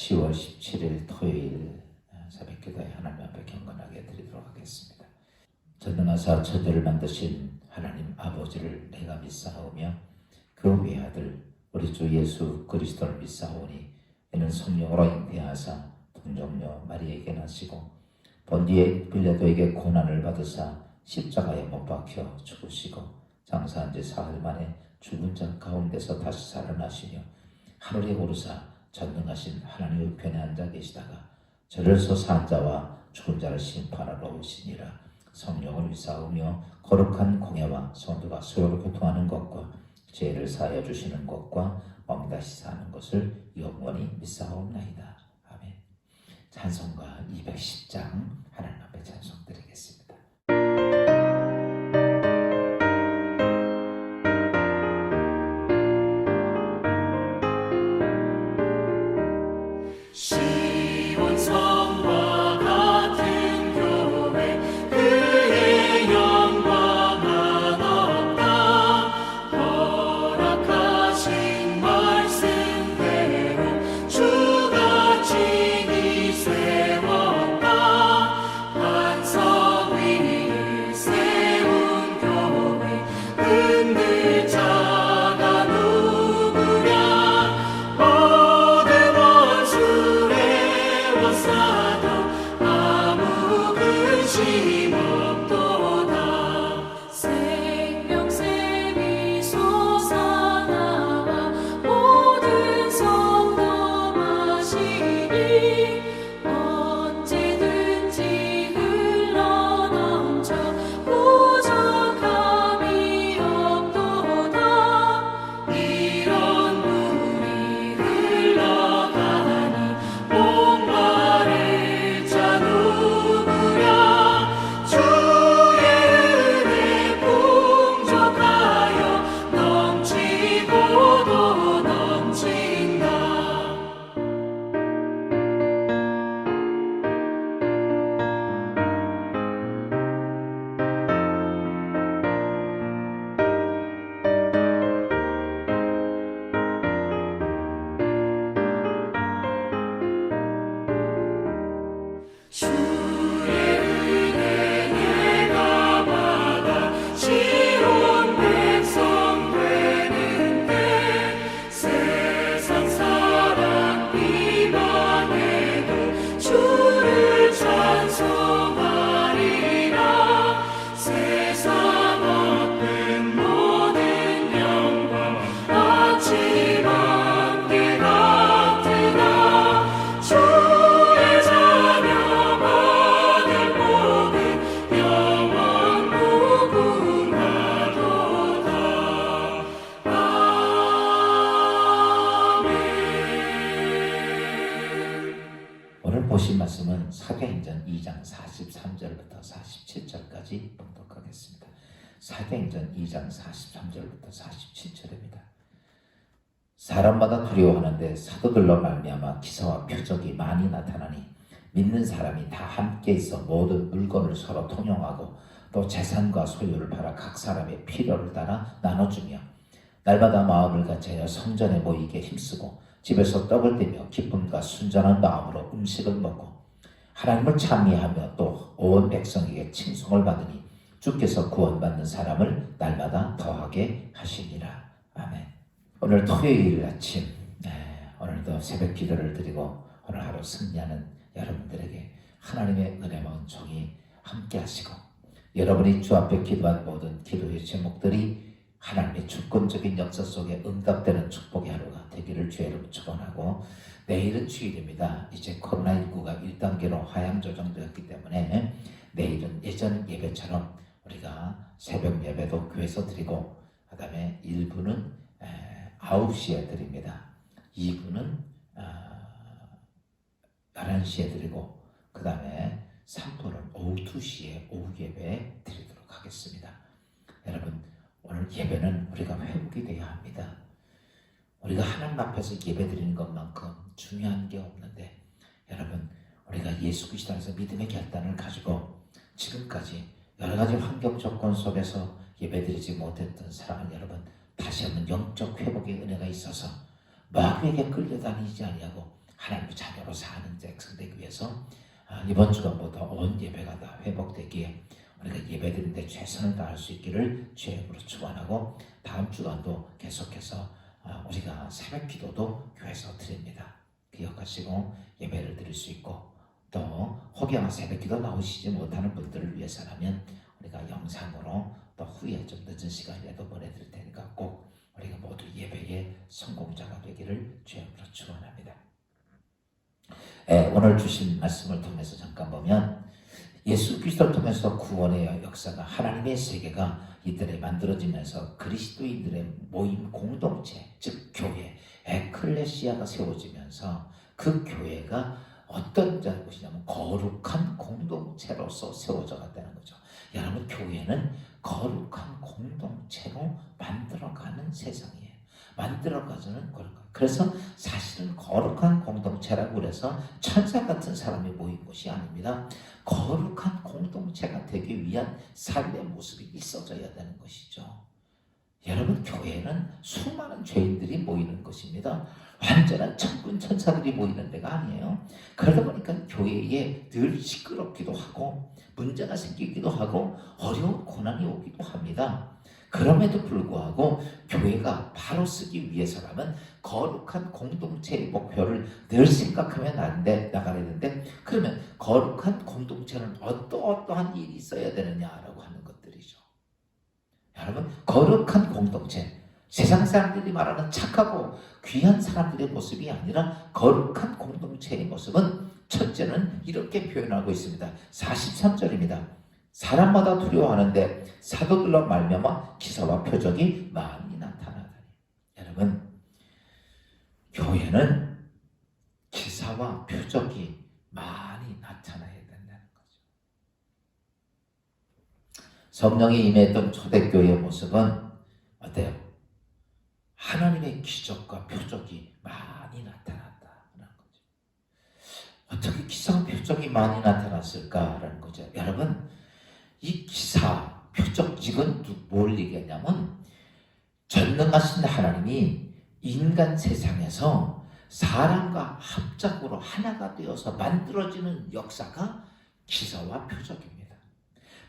10월 17일 토요일 새벽기도에 하나님 앞에 경건하게 드리도록 하겠습니다. 전능하사 천지를 만드신 하나님 아버지를 내가 믿사오며 그 외아들 우리 주 예수 그리스도를 믿사오니 이는 성령으로 잉태하사 동정녀 마리에게 나시고 본디에 빌라도에게 고난을 받으사 십자가에 못 박혀 죽으시고 장사한 지 사흘 만에 죽은 자 가운데서 다시 살아나시며 하늘에 오르사 전능하신 하나님의 우편에 앉아 계시다가 저를 서사한 자와 죽은 자를 심판하러 오시니라. 성령을 믿사오며 거룩한 공예와 성도가 서로 교통하는 것과 죄를 사하여 주시는 것과 몸 다시 사는 것을 영원히 믿사옵나이다. 아멘. 찬송가 210장 하나님 앞에 찬송드리겠습니다. 보신 말씀은 사도행전 2장 43절부터 47절까지 봉독하겠습니다. 사도행전 2장 43절부터 47절입니다. 사람마다 두려워하는데 사도들로 말미암아 기사와 표적이 많이 나타나니 믿는 사람이 다 함께 있어 모든 물건을 서로 통용하고 또 재산과 소유를 팔아 각 사람의 필요를 따라 나눠주며 날마다 마음을 같이하여 성전에 모이게 힘쓰고 집에서 떡을 떼며 기쁨과 순전한 마음으로 음식을 먹고 하나님을 찬미하며 또 온 백성에게 칭송을 받으니 주께서 구원받는 사람을 날마다 더하게 하시니라. 아멘. 오늘 토요일 아침 오늘도 새벽 기도를 드리고 오늘 하루 승리하는 여러분들에게 하나님의 은혜와 은총이 함께 하시고 여러분이 주 앞에 기도한 모든 기도의 제목들이 하나님의 주권적인 역사 속에 응답되는 축복의 하루가 되기를 주의 이름으로 축원하고, 내일은 주일입니다. 이제 코로나19가 1단계로 하향 조정되었기 때문에 내일은 예전 예배처럼 우리가 새벽 예배도 교회에서 드리고 그 다음에 1부는 9시에 드립니다. 2부는 11시에 드리고 그 다음에 3부는 오후 2시에 오후 예배 드리도록 하겠습니다. 여러분, 오늘 예배는 우리가 회복이 되어야 합니다. 우리가 하나님 앞에서 예배 드리는 것만큼 중요한 게 없는데, 여러분, 우리가 예수 그리스도 안에서 믿음의 결단을 가지고 지금까지 여러 가지 환경 조건 속에서 예배 드리지 못했던 사랑하는 여러분, 다시 한번 영적 회복의 은혜가 있어서 마귀에게 끌려다니지 아니하고 하나님의 자녀로 사는 백성 되기 위해서 이번 주가 모두 온 예배가 다 회복되기에 우리가 예배드리는데 최선을 다할 수 있기를 주의 이름으로 축원하고, 다음 주간도 계속해서 우리가 새벽 기도도 교회에서 드립니다. 기억하시고 예배를 드릴 수 있고, 또 혹여나 새벽 기도 나오시지 못하는 분들을 위해서라면 우리가 영상으로 또 후에 좀 늦은 시간이라도 보내드릴 테니까 꼭 우리가 모두 예배의 성공자가 되기를 주의 이름으로 축원합니다. 오늘 주신 말씀을 통해서 잠깐 보면 예수 그리스도를 통해서 구원의 역사가, 하나님의 세계가 이들에 만들어지면서 그리스도인들의 모임 공동체, 즉 교회, 에클레시아가 세워지면서 그 교회가 어떤 곳이냐면 거룩한 공동체로서 세워져 갔다는 거죠. 여러분, 교회는 거룩한 공동체로 만들어가는 세상이에요. 만들어가자는 거룩한. 그래서 사실은 거룩한 공동체라고 그래서 천사 같은 사람이 모인 것이 아닙니다. 거룩한 공동체가 되기 위한 삶의 모습이 있어져야 되는 것이죠. 여러분, 교회는 수많은 죄인들이 모이는 것입니다. 완전한 천군 천사들이 모이는 데가 아니에요. 그러다 보니까 교회에 늘 시끄럽기도 하고 문제가 생기기도 하고 어려운 고난이 오기도 합니다. 그럼에도 불구하고 교회가 바로 쓰기 위해서라면 거룩한 공동체의 목표를 늘 생각하며 나가야 되는데, 그러면 거룩한 공동체는 어떠한 일이 있어야 되느냐라고 하는 것들이죠. 여러분, 거룩한 공동체, 세상 사람들이 말하는 착하고 귀한 사람들의 모습이 아니라 거룩한 공동체의 모습은 첫째는 이렇게 표현하고 있습니다. 43절입니다. 사람마다 두려워하는데 사도들로 말미암아 기사와 표적이 많이 나타나다니. 여러분, 교회는 기사와 표적이 많이 나타나야 된다는 거죠. 성령이 임했던 초대교회의 모습은 어때요? 하나님의 기적과 표적이 많이 나타났다는 거죠. 어떻게 기사와 표적이 많이 나타났을까라는 거죠. 여러분, 이 기사, 표적, 이건 뭘 얘기하냐면 전능하신 하나님이 인간 세상에서 사람과 합작으로 하나가 되어서 만들어지는 역사가 기사와 표적입니다.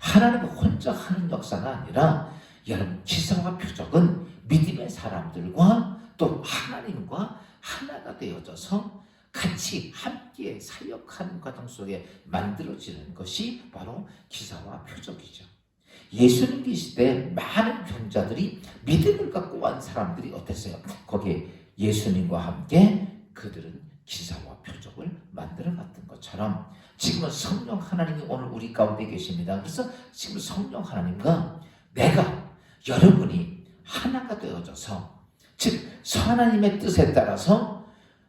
하나님이 혼자 하는 역사가 아니라, 여러분, 기사와 표적은 믿음의 사람들과 또 하나님과 하나가 되어져서 같이 함께 사역하는 과정 속에 만들어지는 것이 바로 기사와 표적이죠. 예수님 계실 때 많은 병자들이 믿음을 갖고 온 사람들이 어땠어요? 거기에 예수님과 함께 그들은 기사와 표적을 만들어 갔던 것처럼 지금은 성령 하나님이 오늘 우리 가운데 계십니다. 그래서 지금 성령 하나님과 여러분이 하나가 되어져서, 즉 하나님의 뜻에 따라서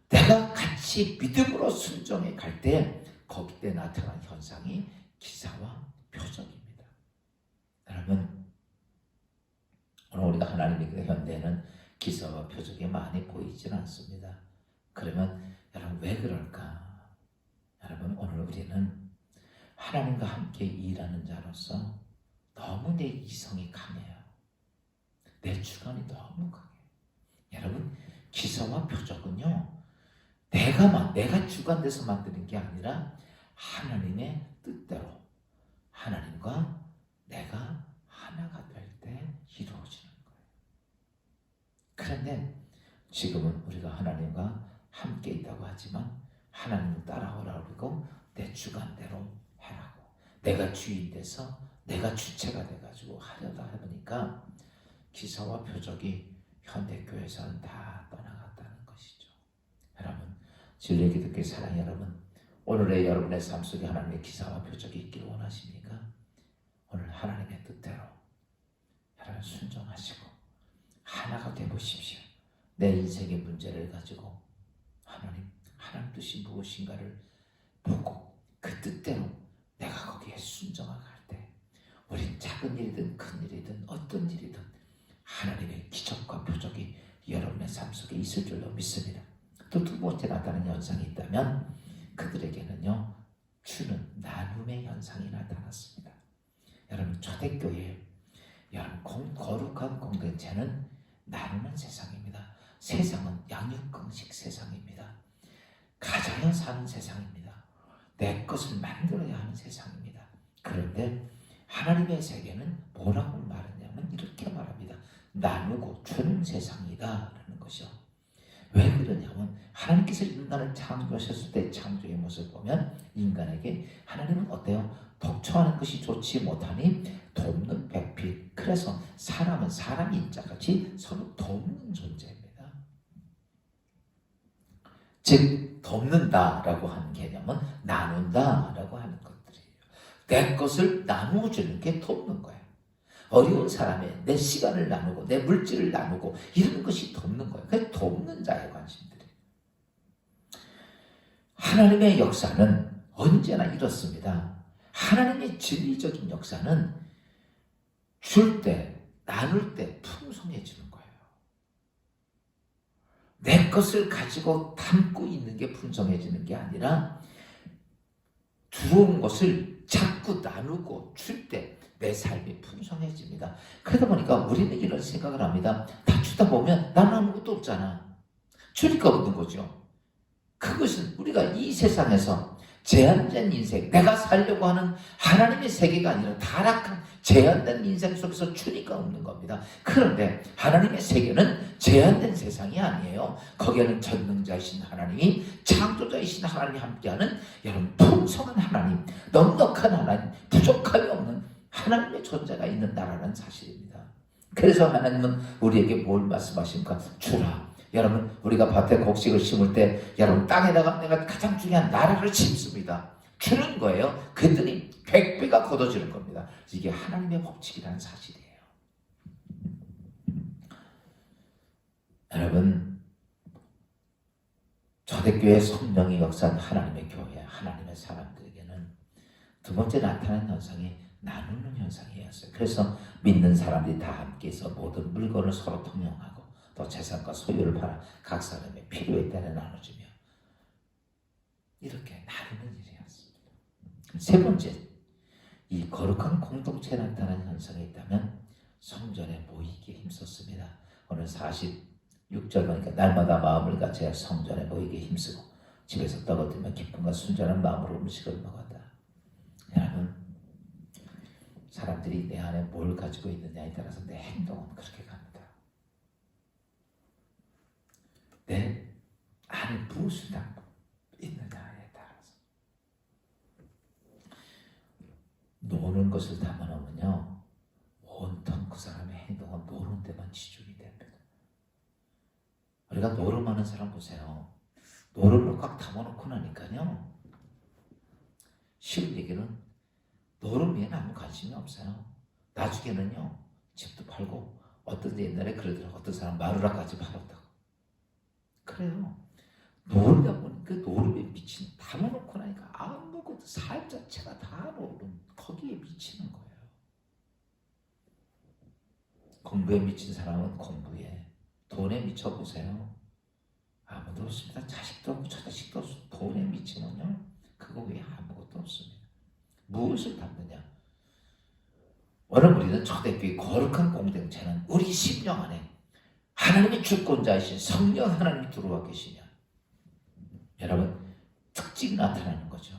내가 같이 믿음으로 순종해 갈 때 거기 때 나타난 현상이 기사와 표적입니다. 여러분, 오늘 우리가 하나님의 그 현대에는 기사와 표적이 많이 보이지는 않습니다. 그러면 여러분, 왜 그럴까? 여러분, 오늘 우리는 하나님과 함께 일하는 자로서 너무 내 이성이 강해요. 내 주관이 너무 강해요. 여러분, 기사와 표적은요, 내가 주관돼서 만드는 게 아니라 하나님의 뜻대로 하나님과 내가 하나가 될 때 이루어지는 거예요. 그런데 지금은 우리가 하나님과 함께 있다고 하지만 하나님을 따라오라고 그러고 내 주관대로 하라고, 내가 주인 돼서 내가 주체가 돼가지고 하려다 하니까 기사와 표적이 현대교회에서는 다 떠나갔다는 것이죠. 여러분, 진리의 기독교 사랑 여러분, 오늘의 여러분의 삶 속에 하나님의 기사와 표적이 있기를 원하십니까? 오늘 하나님의 뜻대로 여러분 순종하시고 하나가 되보십시오. 내 인생의 문제를 가지고 하나님 뜻이 무엇인가를 보고 그 뜻대로 내가 거기에 순종할 때 우린 작은 일이든 큰 일이든 어떤 일이든 하나님의 기적과 표적이 여러분의 삶 속에 있을 줄로 믿습니다. 또 두 번째 나타나는 현상이 있다면 그들에게는요, 주는 나눔의 현상이 나타났습니다. 여러분, 초대교회, 여러분 거룩한 공동체는 나누는 세상입니다. 세상은 양육강식 세상입니다. 가져야 사는 세상입니다. 내 것을 만들어야 하는 세상입니다. 그런데 하나님의 세계는 뭐라고 말하냐면 이렇게 말합니다. 나누고 주는 세상이다 라는 것이요. 왜 그러냐면 하나님께서 인간을 창조하셨을 때 창조의 모습을 보면 인간에게 하나님은 어때요? 독초하는 것이 좋지 못하니 돕는 백필. 그래서 사람은 사람 인자같이 서로 돕는 존재입니다. 즉 돕는다라고 하는 개념은 나눈다라고 하는 것들이에요. 내 것을 나누어주는 게 돕는 거예요. 어려운 사람의 내 시간을 나누고 내 물질을 나누고 이런 것이 돕는 거예요. 그게 돕는 자의 관심들이에요. 하나님의 역사는 언제나 이렇습니다. 하나님의 진리적인 역사는 줄 때, 나눌 때 풍성해지는 거예요. 내 것을 가지고 담고 있는 게 풍성해지는 게 아니라 들어온 것을 자꾸 나누고 줄 때 내 삶이 풍성해집니다. 그러다 보니까 우리는 이런 생각을 합니다. 다 주다 보면 나는 아무것도 없잖아. 주니까 없는 거죠. 그것은 우리가 이 세상에서 제한된 인생, 내가 살려고 하는 하나님의 세계가 아니라 타락한 제한된 인생 속에서 주니까 없는 겁니다. 그런데 하나님의 세계는 제한된 세상이 아니에요. 거기에는 전능자이신 하나님이, 창조자이신 하나님이 함께하는 여러분 풍성한 하나님, 넉넉한 하나님, 부족함이 없는 하나님의 존재가 있는다라는 사실입니다. 그래서 하나님은 우리에게 뭘 말씀하십니까? 주라. 여러분 우리가 밭에 곡식을 심을 때 여러분 땅에다가 내가 가장 중요한 나라를 심습니다. 주는 거예요. 그랬더니 100배가 걷어지는 겁니다. 이게 하나님의 법칙이라는 사실이에요. 여러분 초대교회 성령의 역사는 하나님의 교회, 하나님의 사람들에게는 두 번째 나타난 현상이 나누는 현상이었어요. 그래서 믿는 사람들이 다 함께해서 모든 물건을 서로 통용하고 또 재산과 소유를 팔아 각 사람의 필요에 따라 나눠주며 이렇게 나누는 일이었습니다. 세 번째, 이 거룩한 공동체에 나타난 현상이 있다면 성전에 모이기에 힘썼습니다. 오늘 46절 보니까 날마다 마음을 같이 성전에 모이기에 힘쓰고 집에서 떠받들며 기쁨과 순전한 마음으로 음식을 먹었다. 여러분 사람들이 내 안에 뭘 가지고 있느냐에 따라서 내 행동은 그렇게 갑니다. 내 안에 무엇을 담고 있느냐에 따라서. 노는 것을 담아놓으면요 온통 그 사람의 행동은 노는 데만 치중이 됩니다. 우리가 노름하는 사람 보세요. 노름을 꽉 담아놓고 나니까요 쉬운 얘기는 노름에는 아무 관심이 없어요. 나중에는요 집도 팔고 어떤 옛날에 그러더라고. 어떤 사람 마누라까지 팔았다고. 그래요. 노르다 보니까 노름에 미친, 담아놓고 나니까 아무것도 삶 자체가 다 노름, 거기에 미치는 거예요. 공부에 미친 사람은 공부에, 돈에 미쳐보세요. 아무도 없습니다. 자식도 없고 처자식도 없고 돈에 미치면요 그거 외에 아무것도 없습니다. 무엇을 담느냐? 오늘 우리는 초대교회 거룩한 공동체는 우리 심령 안에 하나님의 주권자이신 성령 하나님이 들어와 계시면 여러분 특징이 나타나는 거죠.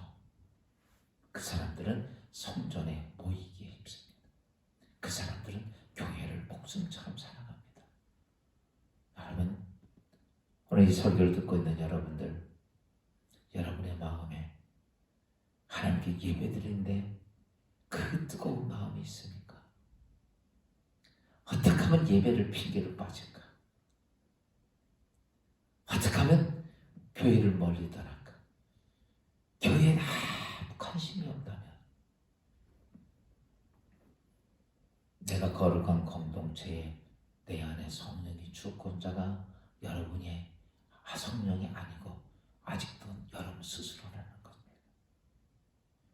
그 사람들은 성전에 모이기에 힘씁니다. 그 사람들은 교회를 목숨처럼 사랑합니다. 여러분 오늘 이 설교를 듣고 있는 여러분들, 여러분의 마음에 하나님께 예배드리는데 그 뜨거운 마음이 있습니까? 어떻게 하면 예배를 핑계로 빠질까? 어떻게 하면 교회를 멀리 떠날까? 교회에 아무 관심이 없다면 내가 거룩한 공동체에 내 안에 성령이 주권자가 여러분의 성령이 아니고 아직도 여러분 스스로라는 겁니다.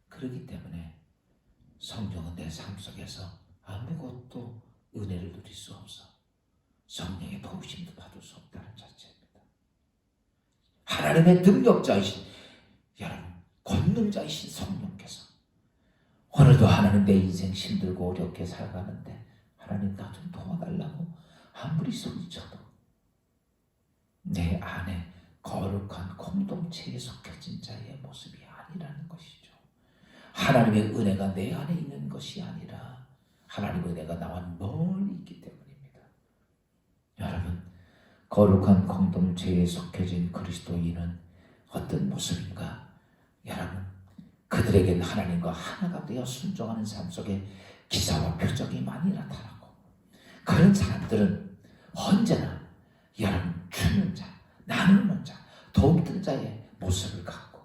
그렇기 때문에 성령은 내 삶 속에서 아무것도 은혜를 누릴 수 없어. 성령의 도우심도 받을 수 없다는 자체입니다. 하나님의 능력자이신 여러분 권능자이신 성령께서 오늘도 하나님 내 인생 힘들고 어렵게 살아가는데 하나님 나 좀 도와달라고 아무리 소리쳐도 내 안에 거룩한 공동체에 속해진 자의 모습이 아니라는 것이죠. 하나님의 은혜가 내 안에 있는 것이 아니라 하나님의 은혜가 나와 멀리 있기 때문입니다. 여러분, 거룩한 공동체에 속해진 그리스도인은 어떤 모습인가? 여러분, 그들에겐 하나님과 하나가 되어 순종하는 삶 속에 기사와 표적이 많이 나타나고, 그런 사람들은 언제나 여러분 주는 자, 나누는 자, 돕는 자의 모습을 갖고,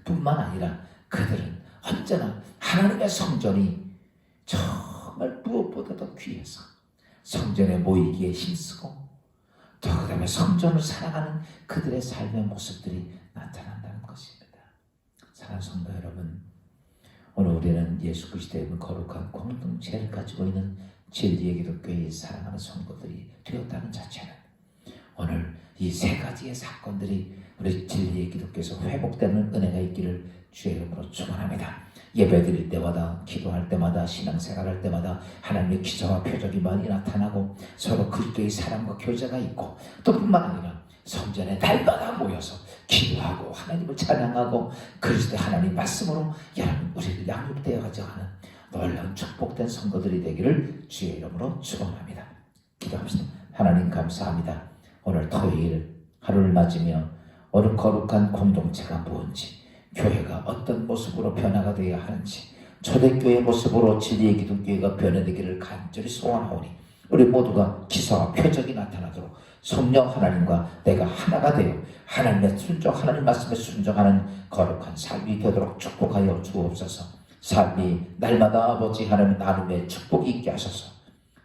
뿐만 아니라 그들은 언제나 하나님의 성전이 정말 무엇보다도 귀해서 성전에 모이기에 힘쓰고, 또 그 다음에 성전을 사랑하는 그들의 삶의 모습들이 나타난다는 것입니다. 사랑하는 성도 여러분, 오늘 우리는 예수 그리스도의 거룩한 공동체를 가지고 있는 진리의 기독교의 사랑하는 성도들이 되었다는 자체는, 오늘 이 세 가지의 사건들이 우리 진리의 기독교에서 회복되는 은혜가 있기를 주의 이름으로 축원합니다. 예배드릴 때마다, 기도할 때마다, 신앙생활할 때마다 하나님의 기사와 표적이 많이 나타나고, 서로 그리스도의 사랑과 교제가 있고, 또 뿐만 아니라 성전에 날마다 모여서 기도하고 하나님을 찬양하고 그리스도의 하나님 말씀으로 여러분 우리를 양육되어 가져가는 놀라운 축복된 성도들이 되기를 주의 이름으로 축원합니다. 기도합시다. 하나님 감사합니다. 오늘 토요일 하루를 맞으며 오늘 거룩한 공동체가 뭔지, 교회가 어떤 모습으로 변화가 되어야 하는지, 초대교회의 모습으로 진리의 기독교회가 변화되기를 간절히 소원하오니, 우리 모두가 기사와 표적이 나타나도록 성령 하나님과 내가 하나가 되어 하나님의 하나님 말씀에 순종하는 거룩한 삶이 되도록 축복하여 주옵소서. 삶이 날마다 아버지 하나님 나눔의 축복이 있게 하소서.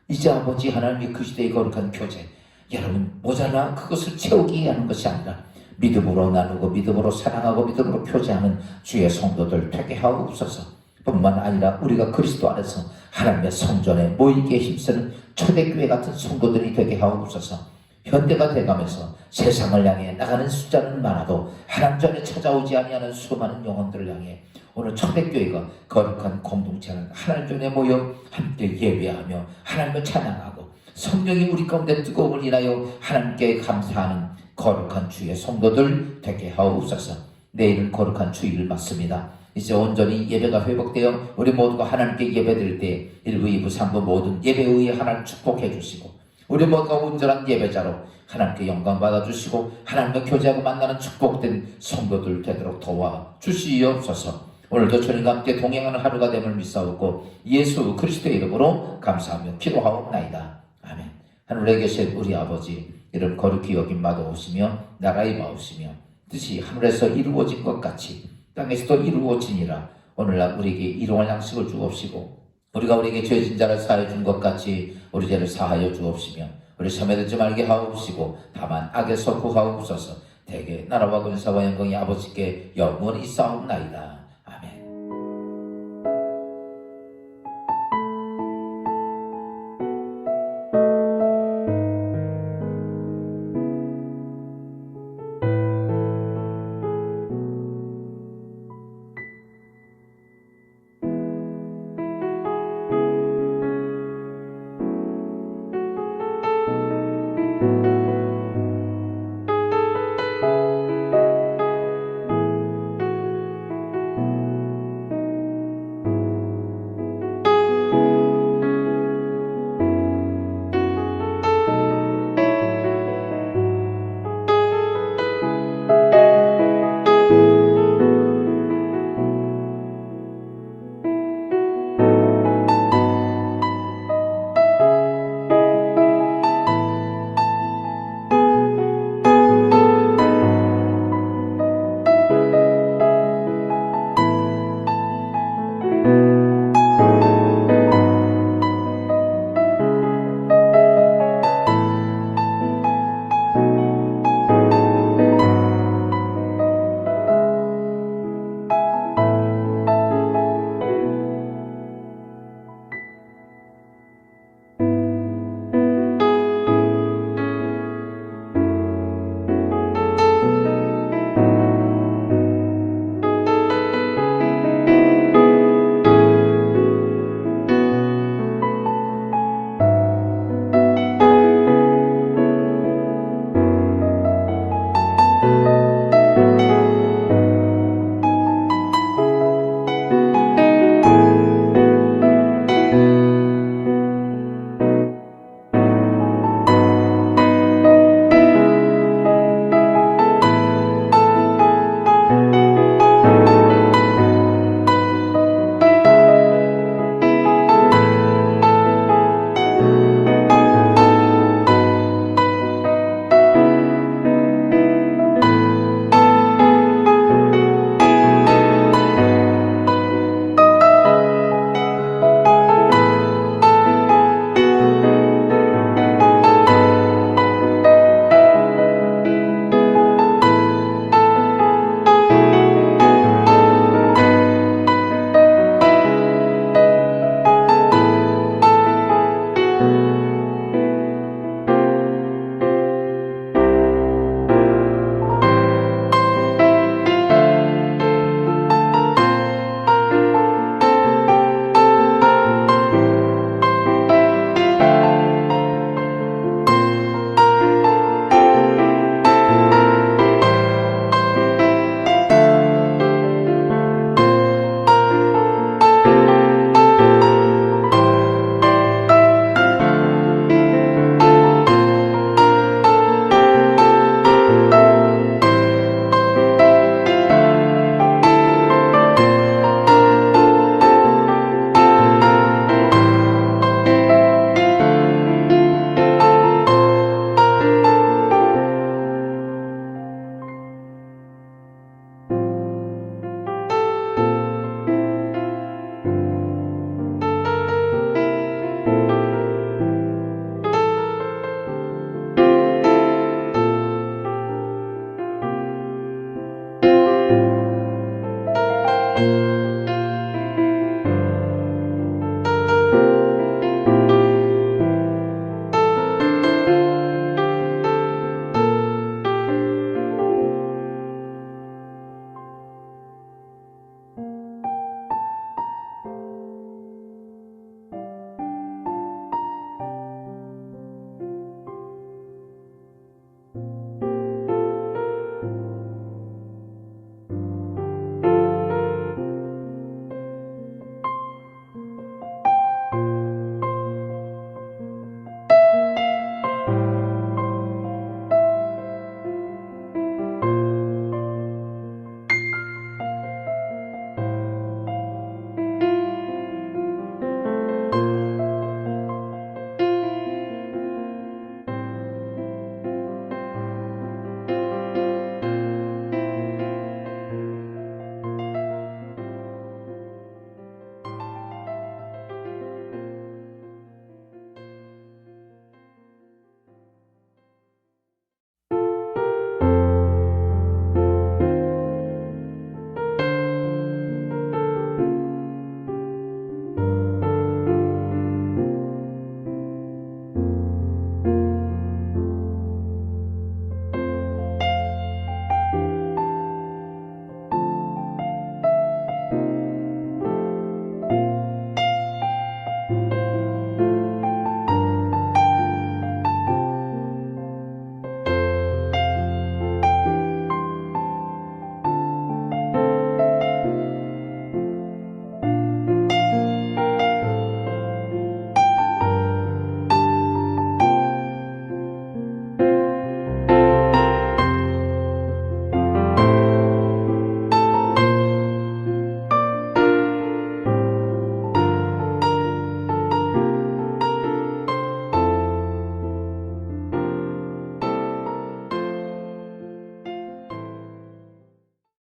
이제 아버지 하나님이 그 시대의 거룩한 교제, 여러분 모자라 그것을 채우기 위한 것이 아니라 믿음으로 나누고 믿음으로 사랑하고 믿음으로 교제하는 주의 성도들 되게 하옵소서. 뿐만 아니라 우리가 그리스도 안에서 하나님의 성전에 모이기에 힘쓰는 초대교회 같은 성도들이 되게 하옵소서. 현대가 돼가면서 세상을 향해 나가는 숫자는 많아도 하나님 전에 찾아오지 아니하는 수많은 영혼들을 향해 오늘 초대교회가 거룩한 공동체는 하나님 전에 모여 함께 예배하며 하나님을 찬양하고 성령이 우리 가운데 뜨거움을 인하여 하나님께 감사하는 거룩한 주의 성도들 되게 하옵소서. 내일은 거룩한 주일을 맞습니다. 이제 온전히 예배가 회복되어 우리 모두가 하나님께 예배드릴 때 1부, 2부, 3부 모든 예배 의에 하나님 축복해 주시고, 우리 모두가 온전한 예배자로 하나님께 영광 받아주시고 하나님과 교제하고 만나는 축복된 성도들 되도록 도와주시옵소서. 오늘도 주님과 함께 동행하는 하루가 됨을 믿사오고 예수 그리스도의 이름으로 감사하며 기도하옵나이다. 아멘. 하늘에 계신 우리 아버지, 이름 거룩히 여김 받아오시며 나라의 마옵시며 뜻이 하늘에서 이루어진 것 같이 땅에서도 이루어지니라. 오늘날 우리에게 일용할 양식을 주옵시고, 우리가 우리에게 죄진 자를 사하여 준 것 같이 우리 죄를 사하여 주옵시며 우리 섬에들지 말게 하옵시고 다만 악에서 구하옵소서. 대개 나라와 근사와 영광이 아버지께 영원히 있사옵나이다.